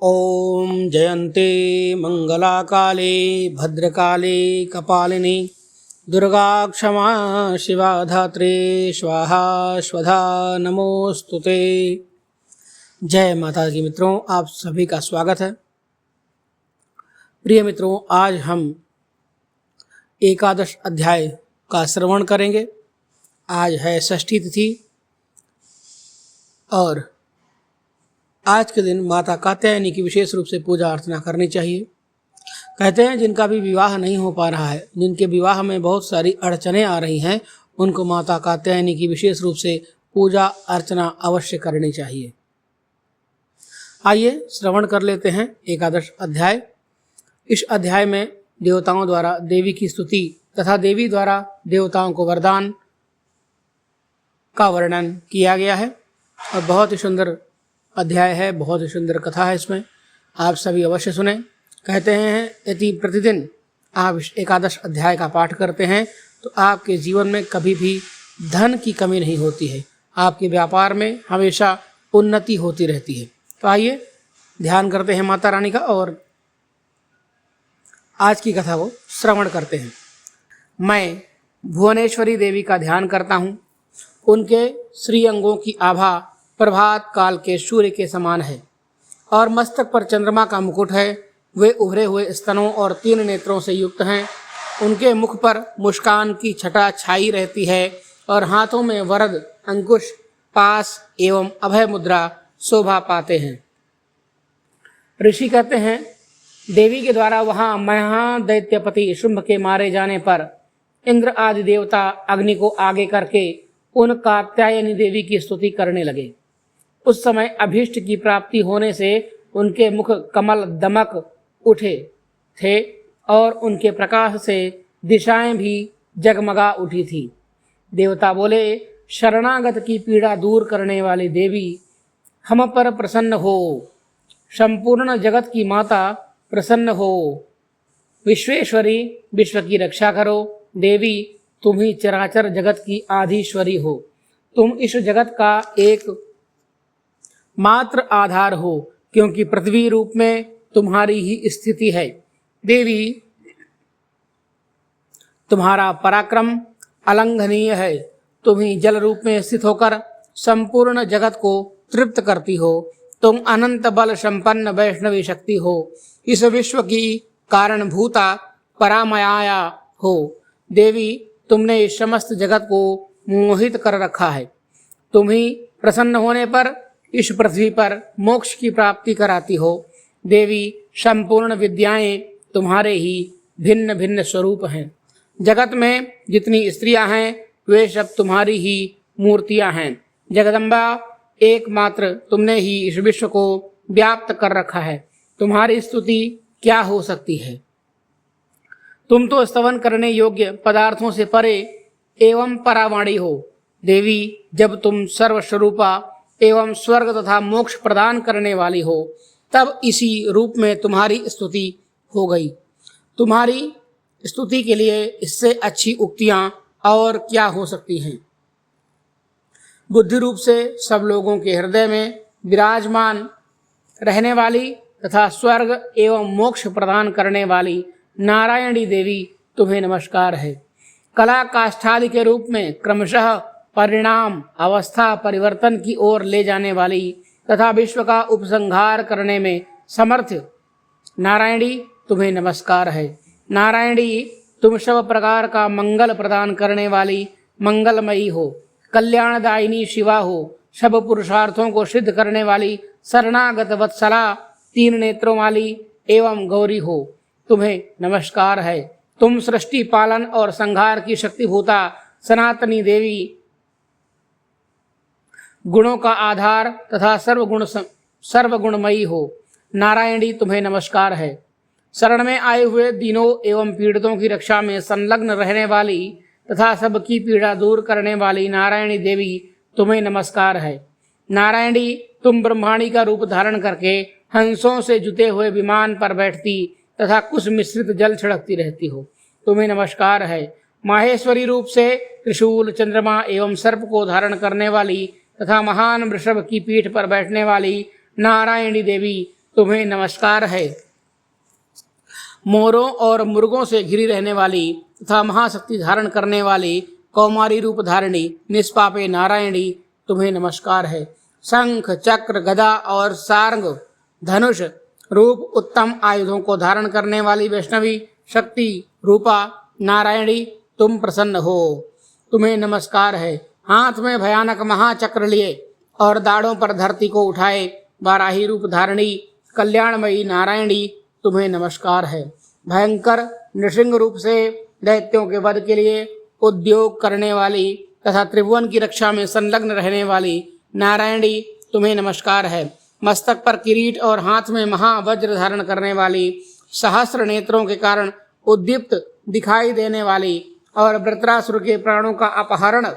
ओम जयन्ते मंगलाकाले भद्रकाले कपालिनी दुर्गा क्षमा शिवा धात्रे स्वाहा स्वधा नमोस्तुते। जय माता की मित्रों, आप सभी का स्वागत है। प्रिय मित्रों, आज हम एकादश अध्याय का श्रवण करेंगे। आज है षष्ठी तिथि और आज के दिन माता कात्यायनी की विशेष रूप से पूजा अर्चना करनी चाहिए। कहते हैं जिनका भी विवाह नहीं हो पा रहा है, जिनके विवाह में बहुत सारी अड़चनें आ रही हैं, उनको माता कात्यायनी की विशेष रूप से पूजा अर्चना अवश्य करनी चाहिए। आइए श्रवण कर लेते हैं एकादश अध्याय। इस अध्याय में देवताओं द्वारा देवी की स्तुति तथा देवी द्वारा देवताओं को वरदान का वर्णन किया गया है और बहुत ही सुंदर अध्याय है, बहुत ही सुंदर कथा है। इसमें आप सभी अवश्य सुने। कहते हैं यदि प्रतिदिन आप एकादश अध्याय का पाठ करते हैं तो आपके जीवन में कभी भी धन की कमी नहीं होती है, आपके व्यापार में हमेशा उन्नति होती रहती है। तो आइए ध्यान करते हैं माता रानी का और आज की कथा को श्रवण करते हैं। मैं भुवनेश्वरी देवी का ध्यान करता हूँ। उनके श्री अंगों की आभा प्रभात काल के सूर्य के समान है और मस्तक पर चंद्रमा का मुकुट है। वे उभरे हुए स्तनों और 3 नेत्रों से युक्त हैं। उनके मुख पर मुस्कान की छटा छाई रहती है और हाथों में वरद, अंकुश, पास एवं अभय मुद्रा शोभा पाते हैं। ऋषि कहते हैं देवी के द्वारा वहाँ महादैत्यपति शुंभ के मारे जाने पर इंद्र आदि देवता अग्नि को आगे करके उन कात्यायनी देवी की स्तुति करने लगे। उस समय अभीष्ट की प्राप्ति होने से उनके मुख कमल दमक उठे थे और उनके प्रकाश से दिशाएं भी जगमगा उठी थी। देवता बोले, शरणागत की पीड़ा दूर करने वाली देवी, हम पर प्रसन्न हो। संपूर्ण जगत की माता प्रसन्न हो। विश्वेश्वरी, विश्व की रक्षा करो। देवी, तुम ही चराचर जगत की आधीश्वरी हो। तुम इस जगत का एक मात्र आधार हो, क्योंकि पृथ्वी रूप में तुम्हारी ही स्थिति है। देवी, तुम्हारा पराक्रम अलंघनीय है। तुम ही जल रूप में स्थित होकर संपूर्ण जगत को तृप्त करती हो। तुम अनंत बल संपन्न वैष्णवी शक्ति हो। इस विश्व की कारणभूता परामाया हो। देवी, तुमने इस समस्त जगत को मोहित कर रखा है। तुम ही प्रसन्न होने पर इस पृथ्वी पर मोक्ष की प्राप्ति कराती हो। देवी, संपूर्ण विद्याएं तुम्हारे ही भिन्न भिन्न स्वरूप हैं। जगत में जितनी स्त्रियां हैं वे सब तुम्हारी ही मूर्तियां हैं। जगदम्बा, एकमात्र तुमने ही इस विश्व को व्याप्त कर रखा है। तुम्हारी स्तुति क्या हो सकती है। तुम तो स्तवन करने योग्य पदार्थों से परे एवं परावाणी हो। देवी, जब तुम सर्वस्वरूपा एवं स्वर्ग तथा मोक्ष प्रदान करने वाली हो, तब इसी रूप में तुम्हारी स्तुति हो गई। तुम्हारी स्तुति के लिए इससे अच्छी उक्तियां और क्या हो सकती हैं। बुद्धि रूप से सब लोगों के हृदय में विराजमान रहने वाली तथा स्वर्ग एवं मोक्ष प्रदान करने वाली नारायणी देवी, तुम्हें नमस्कार है। कला काष्ठादि के रूप में क्रमशः परिणाम अवस्था परिवर्तन की ओर ले जाने वाली तथा विश्व का उपसंहार करने में समर्थ नारायणी, तुम्हें नमस्कार है। नारायणी, तुम सब प्रकार का मंगल प्रदान करने वाली मंगलमयी हो। कल्याणदायिनी शिवा हो। सब पुरुषार्थों को सिद्ध करने वाली शरणागत वत्सला, 3 नेत्रों वाली एवं गौरी हो। तुम्हें नमस्कार है। तुम सृष्टि पालन और संहार की शक्तिभूता सनातनी देवी, गुणों का आधार तथा सर्वगुणमयी हो। नारायणी, तुम्हें नमस्कार है। शरण में आए हुए दीनों एवं पीड़ितों की रक्षा में संलग्न रहने वाली तथा सबकी पीड़ा दूर करने वाली नारायणी देवी, तुम्हें नमस्कार है। नारायणी, तुम ब्रह्माणी का रूप धारण करके हंसों से जुते हुए विमान पर बैठती तथा कुछ मिश्रित जल छिड़कती रहती हो। तुम्हें नमस्कार है। माहेश्वरी रूप से त्रिशूल, चंद्रमा एवं सर्प को धारण करने वाली तथा महान वृषभ की पीठ पर बैठने वाली नारायणी देवी, तुम्हें नमस्कार है। मोरों और मुर्गों से घिरी रहने वाली तथा महाशक्ति धारण करने वाली कौमारी रूप धारिणी निष्पापे नारायणी, तुम्हें नमस्कार है। शंख चक्र गदा और सारंग धनुष रूप उत्तम आयुधों को धारण करने वाली वैष्णवी शक्ति रूपा नारायणी, तुम प्रसन्न हो, तुम्हें नमस्कार है। हाथ में भयानक महाचक्र लिए और दाढ़ों पर धरती को उठाए वाराही रूप धारिणी कल्याणमयी नारायणी, तुम्हें नमस्कार है। भयंकर नृसिंह रूप से दैत्यों के वध के लिए उद्योग करने वाली तथा त्रिभुवन की रक्षा में संलग्न रहने वाली नारायणी, तुम्हें नमस्कार है। मस्तक पर किरीट और हाथ में महावज्र धारण करने वाली, सहस्र नेत्रों के कारण उद्दीप्त दिखाई देने वाली और वृत्रासुर के प्राणों का अपहरण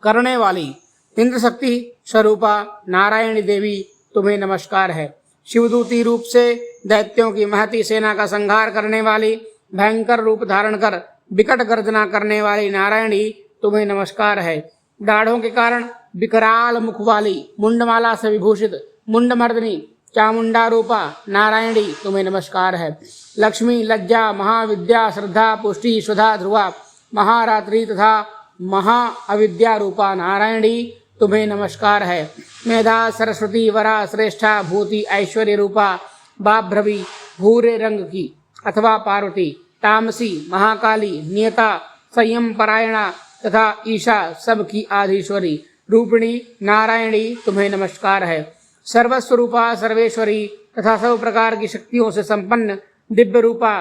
करने वाली इंद्र शक्ति स्वरूपा नारायणी देवी, तुम्हें नमस्कार है। शिवदूती रूप से दैत्यों की महती सेना का संहार करने वाली, भयंकर रूप धारण कर विकट गर्जना करने वाली नारायणी, तुम्हें नमस्कार है। दाढ़ों के कारण विकराल मुख वाली, मुंडमाला से विभूषित मुंडमर्दिनी चामुंडा रूपा नारायणी, तुम्हें नमस्कार है। लक्ष्मी लज्जा महाविद्या श्रद्धा पुष्टि सुधा ध्रुवा महारात्रि तथा महा अविद्या रूपा नारायणी, तुम्हें नमस्कार है। मेधा सरस्वती वरा श्रेष्ठा भूति ऐश्वर्य रूपा बाभ्रवी भूरे रंग की अथवा पार्वती तामसी महाकाली नियता संयम परायणा तथा ईशा सबकी आधीश्वरी रूपिणी नारायणी, तुम्हें नमस्कार है। सर्वस्वरूपा सर्वेश्वरी तथा सब प्रकार की शक्तियों से संपन्न दिव्य रूपा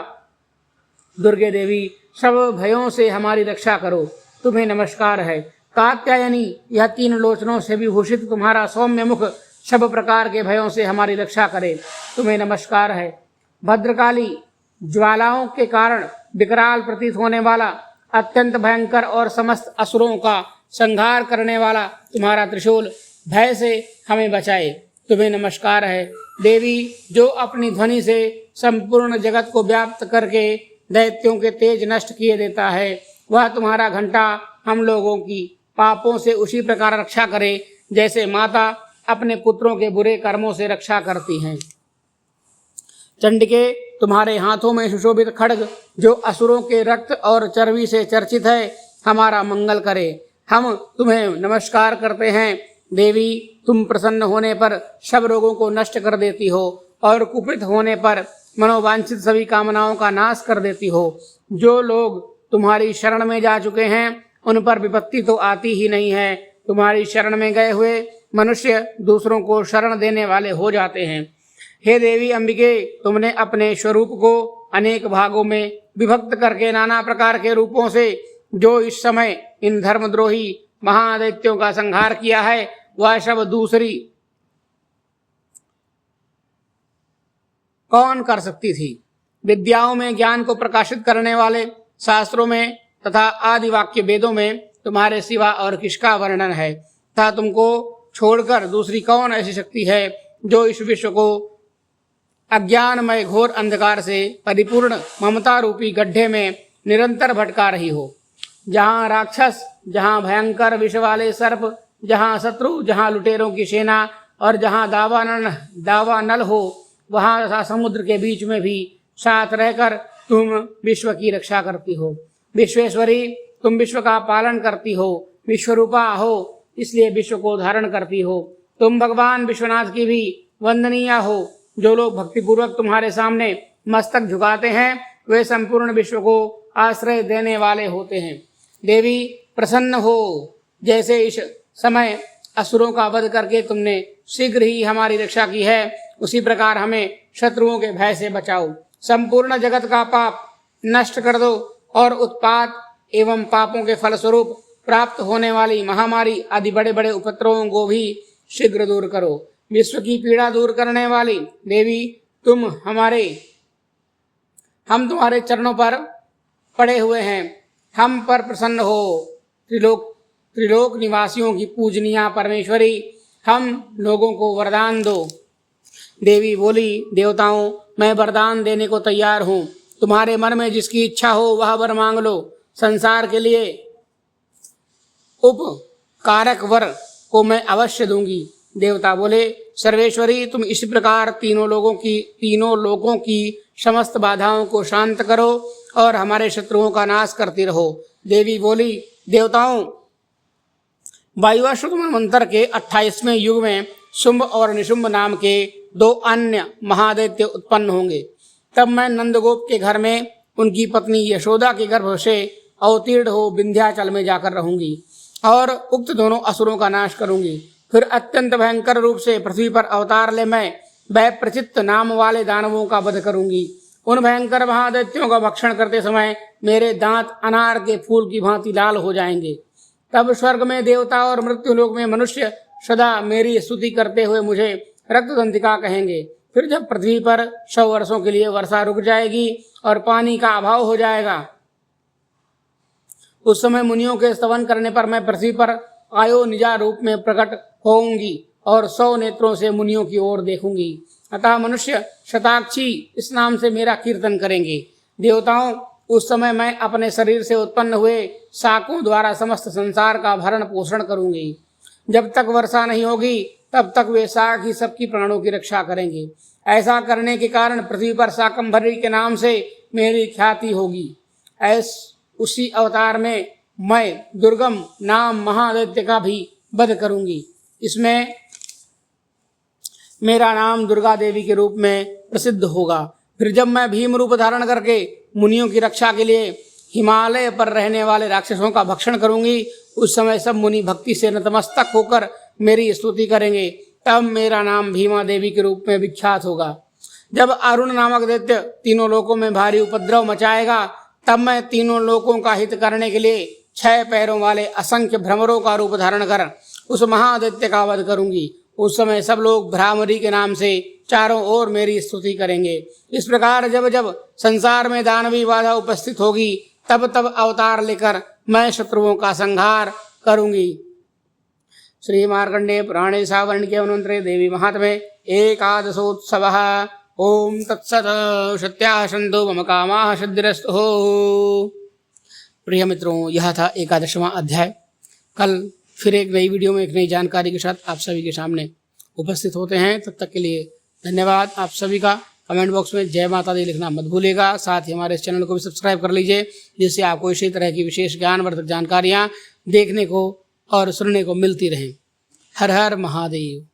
दुर्गे देवी, सब भयों से हमारी रक्षा करो, तुम्हें नमस्कार है। कात्यायनी, यह तीन लोचनों से विभूषित तुम्हारा सौम्य मुख सब प्रकार के भयों से हमारी रक्षा करे, तुम्हें नमस्कार है। भद्रकाली, ज्वालाओं के कारण विकराल प्रतीत होने वाला अत्यंत भयंकर और समस्त असुरों का संहार करने वाला तुम्हारा त्रिशूल भय से हमें बचाए, तुम्हें नमस्कार है। देवी, जो अपनी ध्वनि से संपूर्ण जगत को व्याप्त करके दैत्यों के तेज नष्ट किए देता है, वह तुम्हारा घंटा हम लोगों की पापों से उसी प्रकार रक्षा करे जैसे माता अपने पुत्रों के बुरे कर्मों से रक्षा करती हैं। चंडिके, तुम्हारे हाथों में सुशोभित खड्ग जो असुरों के रक्त और चर्बी से चर्चित है, हमारा मंगल करे, हम तुम्हें नमस्कार करते हैं। देवी, तुम प्रसन्न होने पर सब रोगों को नष्ट कर देती हो और कुपित होने पर मनोवांछित सभी कामनाओं का नाश कर देती हो। जो लोग तुम्हारी शरण में जा चुके हैं उन पर विपत्ति तो आती ही नहीं है। तुम्हारी शरण में गए हुए मनुष्य दूसरों को शरण देने वाले हो जाते हैं। हे देवी अंबिके, तुमने अपने स्वरूप को अनेक भागों में विभक्त करके नाना प्रकार के रूपों से जो इस समय इन धर्मद्रोही महादैत्यों का संहार किया है, वह सब दूसरी कौन कर सकती थी। विद्याओं में ज्ञान को प्रकाशित करने वाले शास्त्रों में तथा आदि वाक्य वेदों में तुम्हारे सिवा और किसका वर्णन है, तथा तुमको छोड़कर दूसरी कौन ऐसी शक्ति है जो इस विश्व को अज्ञानमय घोर अंधकार से परिपूर्ण ममता रूपी गड्ढे में निरंतर भटका रही हो। जहाँ राक्षस, जहाँ भयंकर विष वाले सर्प, जहाँ शत्रु, जहाँ लुटेरों की सेना और जहाँ दावानल हो, वहाँ तथा समुद्र के बीच में भी साथ रहकर तुम विश्व की रक्षा करती हो। विश्वेश्वरी, तुम विश्व का पालन करती हो, विश्वरूपा हो इसलिए विश्व को धारण करती हो। तुम भगवान विश्वनाथ की भी वंदनीय हो। जो लोग भक्तिपूर्वक तुम्हारे सामने मस्तक झुकाते हैं वे संपूर्ण विश्व को आश्रय देने वाले होते हैं। देवी, प्रसन्न हो। जैसे इस समय असुरों का वध करके तुमने शीघ्र ही हमारी रक्षा की है, उसी प्रकार हमें शत्रुओं के भय से बचाओ। संपूर्ण जगत का पाप नष्ट कर दो और उत्पात एवं पापों के फलस्वरूप प्राप्त होने वाली महामारी आदि बड़े बड़े उपद्रवों को भी शीघ्र दूर करो। विश्व की पीड़ा दूर करने वाली देवी, हम तुम्हारे चरणों पर पड़े हुए हैं, हम पर प्रसन्न हो। त्रिलोक निवासियों की पूजनीया परमेश्वरी, हम लोगों को वरदान दो। देवी बोली, देवताओं, मैं वरदान देने को तैयार हूँ। तुम्हारे मन में जिसकी इच्छा हो वह वर मांग लो। संसार के लिए उपकारक वर को मैं अवश्य दूंगी। देवता बोले, सर्वेश्वरी तुम इसी प्रकार तीनों लोगों की समस्त बाधाओं को शांत करो और हमारे शत्रुओं का नाश करती रहो। देवी बोली, देवताओं, वायुअश्व मंत्र के 28वें युग में शुंभ और निशुंभ नाम के 2 अन्य महादैत्य उत्पन्न होंगे। तब मैं नंदगोप के घर में उनकी पत्नी यशोदा के गर्भ से अवतीर्ण हो विंध्याचल में जाकर रहूंगी और उक्त दोनों असुरों का नाश करूंगी। फिर अत्यंत भयंकर रूप से पृथ्वी पर अवतार ले मैं वैप्रचित्त नाम वाले दानवों का वध करूंगी। उन भयंकर महादैत्यों का भक्षण करते समय मेरे दांत अनार के फूल की भांति लाल हो जाएंगे। तब स्वर्ग में देवता और मृत्युलोक में मनुष्य सदा मेरी स्तुति करते हुए मुझे रक्तदंतिका कहेंगे। फिर जब पृथ्वी पर 100 वर्षों के लिए वर्षा रुक जाएगी और पानी का अभाव हो जाएगा, उस समय मुनियों के स्तवन करने पर मैं पृथ्वी पर आयो निजा रूप में प्रकट होऊंगी और 100 नेत्रों से मुनियों की ओर देखूंगी। अतः मनुष्य शताक्षी इस नाम से मेरा कीर्तन करेंगे। देवताओं, उस समय मैं अपने शरीर से उत्पन्न हुए शाकों द्वारा समस्त संसार का भरण पोषण करूंगी। जब तक वर्षा नहीं होगी तब तक वे शाक ही सबकी प्राणों की रक्षा करेंगे। ऐसा करने के कारण पृथ्वी पर शाकंभरी के नाम से मेरी ख्याति होगी। उसी अवतार में मैं दुर्गम नाम महादैत्य का भी वध करूंगी। इसमें मेरा नाम दुर्गा देवी के रूप में प्रसिद्ध होगा। फिर जब मैं भीम रूप धारण करके मुनियों की रक्षा के लिए हिमालय पर रहने वाले राक्षसों का भक्षण करूंगी, उस समय सब मुनि भक्ति से नतमस्तक होकर मेरी स्तुति करेंगे। तब मेरा नाम भीमा देवी के रूप में विख्यात होगा। जब अरुण नामक दैत्य तीनों लोकों में भारी उपद्रव मचाएगा, तब मैं तीनों लोकों का हित करने के लिए 6 पैरों वाले असंख्य भ्रमरों का रूप धारण कर उस महादैत्य का वध करूंगी। उस समय सब लोग भ्रामरी के नाम से चारों ओर मेरी स्तुति करेंगे। इस प्रकार जब जब संसार में दानवी बाधा उपस्थित होगी, तब तब अवतार लेकर मैं शत्रुओं का संहार करूंगी। श्री मार्कंडेय पुराणे सावर्ण के अनुमंत्रे देवी महात्म्ये एकादशोत्सवः। ओम तत्सत्। सत्याः सन्तु मम कामाः सिद्धिरस्तु। प्रिय मित्रों, यह था 11वां अध्याय। कल फिर एक नई वीडियो में एक नई जानकारी के साथ आप सभी के सामने उपस्थित होते हैं। तब तक के लिए धन्यवाद आप सभी का। कमेंट बॉक्स में जय माता दी लिखना मत भूलिएगा। साथ ही हमारे इस चैनल को भी सब्सक्राइब कर लीजिए, जिससे आपको इसी तरह की विशेष ज्ञानवर्धक जानकारियाँ देखने को और सुनने को मिलती रहें। हर हर महादेव।